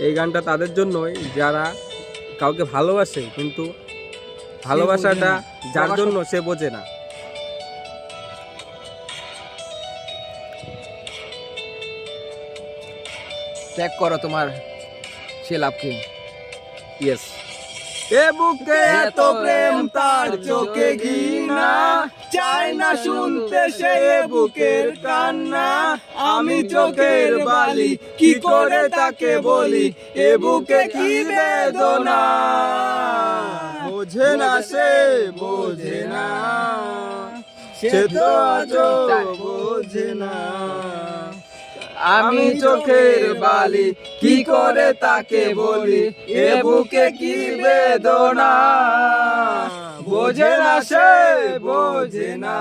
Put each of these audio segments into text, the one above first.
এই গানটা তাদের জন্যই যারা কাউকে ভালোবাসে কিন্তু ভালোবাসাটা যার জন্য সে বোঝে না। ত্যাগ করো তোমার সে লাভকে। ইয়েস। এ বুকে এত প্রেম তার চোখে ঘৃণা, চাই না শুনতে সে বুকের কান্না। আমি চোখের বালি কি করে তাকে বলি, এ বুকে কি বেদনা। বোঝে না সে বোঝে না, সে তো আজও বোঝে না। আমি চোখের বালি কি করে তাকে বলি, এ বুকে কি বেদনা। বোঝে না সে বোঝে না,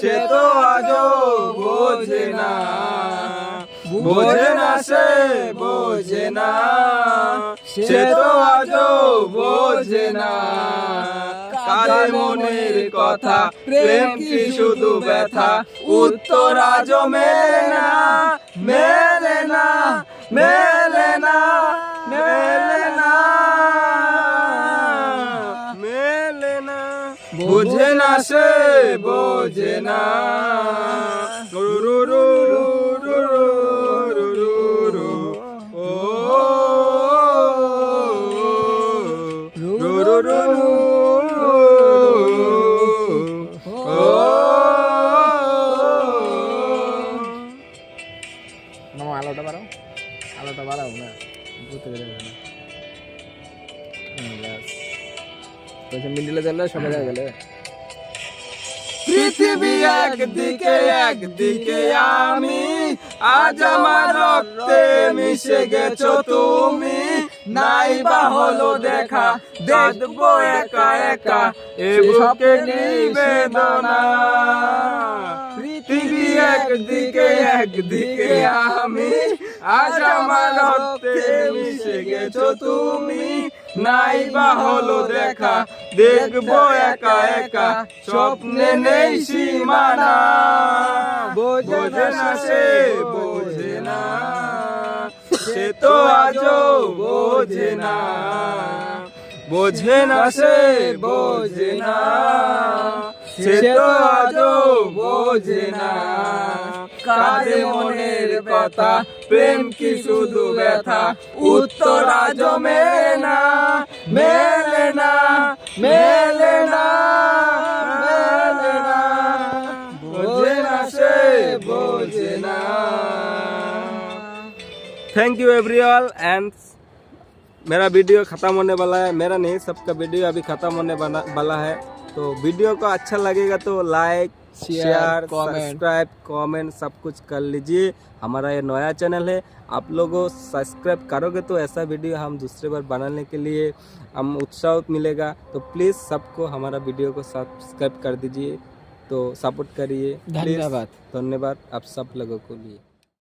সে তো আজও বোঝে না। বোঝে না সে বোঝে না, সে তো আজও বোঝে না। কার মনের কথা প্রেম কি শুধু ব্যথা, উত্তর আজও মেলে না, মেলে না, মেলে না, মেলে না, মেলে না। বোঝে না সে বোঝে না। রু রু রু রু রু রু রু, ও রু রু রু রু। আলোটা বাড়াও, আলোটা বাড়াও না, বুঝতে পেরে না। মিডিলে চলে সবাই গেলে। পৃথিবী একদিকে একদিকে আমি, আজ আমার রক্তে মিশে গেছো তুমি। নাই বা হলো দেখা, দেখবো একা একা, এ বুকে নিবেদনা। পৃথিবী একদিকে একদিকে আমি, আজ আমার রক্তে মিশে গেছো তুমি। নাই বা হলো দেখা, দেখবো একা একা, স্বপ্নে নেই সীমানা। বোঝে না সে বোঝে না, সে তো আজও বোঝে না। বোঝে না সে বোঝে না, সে তো আজও বোঝে না। কারে মনের কথা প্রেম কি শুধু ব্যথা, উত্তর আজও মেলে না, মেলে না, মেলে না, মেলে না। বোঝে না সে বোঝে না। थैंक यू एवरीवन एंड मेरा वीडियो ख़त्म होने वाला है। मेरा नहीं, सबका वीडियो अभी ख़त्म होने वाला है। तो वीडियो को अच्छा लगेगा तो लाइक शेयर सब्सक्राइब कमेंट सब कुछ कर लीजिए। हमारा ये नया चैनल है, आप लोगों सब्सक्राइब करोगे तो ऐसा वीडियो हम दूसरे बार बनाने के लिए हम उत्साह मिलेगा। तो प्लीज़ सबको हमारा वीडियो को सब्सक्राइब कर दीजिए, तो सपोर्ट करिए। धन्यवाद। धन्यवाद आप सब लोगों को लिए।